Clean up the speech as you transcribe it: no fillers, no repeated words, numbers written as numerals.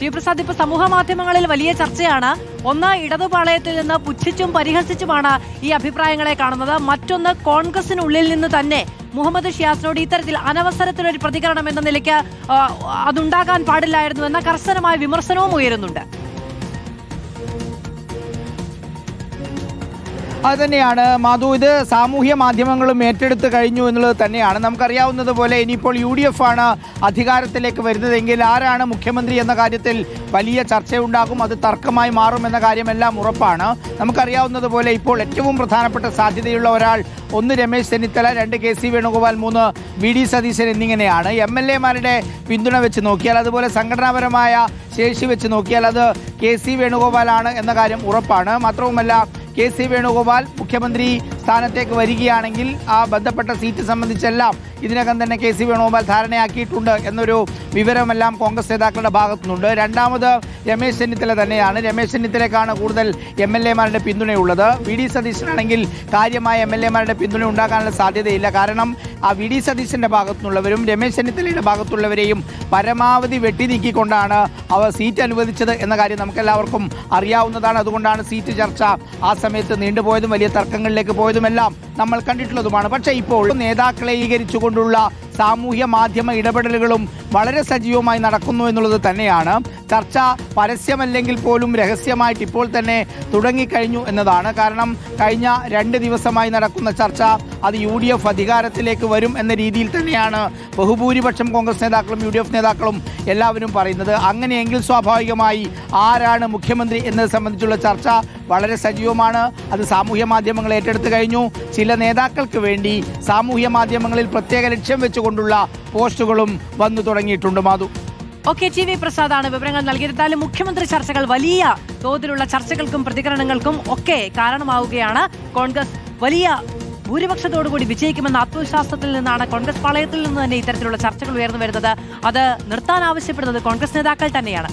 ശിവപ്രസാദ്, ഇപ്പൊ സമൂഹ മാധ്യമങ്ങളിൽ വലിയ ചർച്ചയാണ്. ഒന്ന്, ഇടതുപാളയത്തിൽ നിന്ന് പുച്ഛിച്ചും പരിഹസിച്ചുമാണ് ഈ അഭിപ്രായങ്ങളെ കാണുന്നത്. മറ്റൊന്ന്, കോൺഗ്രസിനുള്ളിൽ നിന്ന് തന്നെ മുഹമ്മദ് ഷിയാസിനോട് ഇത്തരത്തിൽ അനവസരത്തിലൊരു പ്രതികരണം എന്ന നിലയ്ക്ക് അതുണ്ടാകാൻ പാടില്ലായിരുന്നു എന്ന കർശനമായ വിമർശനവും ഉയരുന്നുണ്ട്. അതുതന്നെയാണ് മാധു, ഇത് സാമൂഹ്യ മാധ്യമങ്ങളും ഏറ്റെടുത്ത് കഴിഞ്ഞു എന്നുള്ളത് തന്നെയാണ്. നമുക്കറിയാവുന്നതുപോലെ ഇനിയിപ്പോൾ UDF ആണ് അധികാരത്തിലേക്ക് വരുന്നതെങ്കിൽ ആരാണ് മുഖ്യമന്ത്രി എന്ന കാര്യത്തിൽ വലിയ ചർച്ചയുണ്ടാകും. അത് തർക്കമായി മാറുമെന്ന കാര്യമെല്ലാം ഉറപ്പാണ്. നമുക്കറിയാവുന്നതുപോലെ ഇപ്പോൾ ഏറ്റവും പ്രധാനപ്പെട്ട സാധ്യതയുള്ള ഒരാൾ 1 രമേശ് ചെന്നിത്തല, 2 KC വേണുഗോപാൽ, 3 VD സതീശൻ എന്നിങ്ങനെയാണ്. MLA-മാരുടെ പിന്തുണ വെച്ച് നോക്കിയാൽ, അതുപോലെ സംഘടനാപരമായ ശേഷി വെച്ച് നോക്കിയാൽ അത് KC വേണുഗോപാലാണ് എന്ന കാര്യം ഉറപ്പാണ്. മാത്രവുമല്ല, KC വേണുഗോപാൽ മുഖ്യമന്ത്രി സ്ഥാനത്തേക്ക് വരികയാണെങ്കിൽ ആ ബന്ധപ്പെട്ട സീറ്റ് സംബന്ധിച്ചെല്ലാം ഇതിനകം തന്നെ KC വേണുഗോപാൽ ധാരണയാക്കിയിട്ടുണ്ട് എന്നൊരു വിവരമെല്ലാം കോൺഗ്രസ് നേതാക്കളുടെ ഭാഗത്തുനിന്നുണ്ട്. രണ്ടാമത് രമേശ് ചെന്നിത്തല തന്നെയാണ്. രമേശ് ചെന്നിത്തലയ്ക്കാണ് കൂടുതൽ MLA-മാരുടെ പിന്തുണയുള്ളത്. VD സതീശനാണെങ്കിൽ കാര്യമായ MLA-മാരുടെ പിന്തുണ ഉണ്ടാകാനുള്ള സാധ്യതയില്ല. കാരണം ആ VD സതീശൻ്റെ ഭാഗത്തുനിന്നുള്ളവരും രമേശ് ചെന്നിത്തലയുടെ ഭാഗത്തുള്ളവരെയും പരമാവധി വെട്ടിനീക്കിക്കൊണ്ടാണ് അവർ സീറ്റ് അനുവദിച്ചത് എന്ന കാര്യം നമുക്കെല്ലാവർക്കും അറിയാവുന്നതാണ്. അതുകൊണ്ടാണ് സീറ്റ് ചർച്ച ആ സമയത്ത് നീണ്ടുപോയതും വലിയ തർക്കങ്ങളിലേക്ക് പോയതുമെല്ലാം നമ്മൾ കണ്ടിട്ടുള്ളതുമാണ്. പക്ഷേ ഇപ്പോൾ നേതാക്കളെ ഏകീകരിച്ചുകൊണ്ടുള്ള സാമൂഹ്യ മാധ്യമ ഇടപെടലുകളും വളരെ സജീവമായി നടക്കുന്നു എന്നുള്ളത് തന്നെയാണ്. ചർച്ച പരസ്യമല്ലെങ്കിൽ പോലും രഹസ്യമായിട്ട് ഇപ്പോൾ തന്നെ തുടങ്ങിക്കഴിഞ്ഞു എന്നതാണ്. കാരണം കഴിഞ്ഞ 2 ദിവസമായി നടക്കുന്ന ചർച്ച അത് UDF അധികാരത്തിലേക്ക് വരും എന്ന രീതിയിൽ തന്നെയാണ് ബഹുഭൂരിപക്ഷം കോൺഗ്രസ് നേതാക്കളും UDF നേതാക്കളും എല്ലാവരും പറയുന്നത്. അങ്ങനെയെങ്കിൽ സ്വാഭാവികമായി ആരാണ് മുഖ്യമന്ത്രി എന്നത് സംബന്ധിച്ചുള്ള ചർച്ച വളരെ സജീവമാണ്. അത് സാമൂഹ്യ മാധ്യമങ്ങൾ ഏറ്റെടുത്ത് കഴിഞ്ഞു. ചില നേതാക്കൾക്ക് വേണ്ടി സാമൂഹ്യ മാധ്യമങ്ങളിൽ പ്രത്യേക ലക്ഷ്യം വെച്ചുകൊണ്ടുള്ള പോസ്റ്റുകളും വന്നു തുടങ്ങിയിട്ടുണ്ട്. മാധു, ഓക്കെ, TV പ്രസാദാണ് വിവരങ്ങൾ നൽകിയിരുന്നാലും മുഖ്യമന്ത്രി ചർച്ചകൾ വലിയ തോതിലുള്ള ചർച്ചകൾക്കും പ്രതികരണങ്ങൾക്കും ഒക്കെ കാരണമാവുകയാണ്. കോൺഗ്രസ് വലിയ ഭൂരിപക്ഷത്തോടുകൂടി വിജയിക്കുമെന്ന ആത്മവിശ്വാസത്തിൽ നിന്നാണ് കോൺഗ്രസ് പാളയത്തിൽ നിന്ന് തന്നെ ഇത്തരത്തിലുള്ള ചർച്ചകൾ ഉയർന്നു വരുന്നത്. അത് നിർത്താൻ ആവശ്യപ്പെടുന്നത് കോൺഗ്രസ് നേതാക്കൾ തന്നെയാണ്.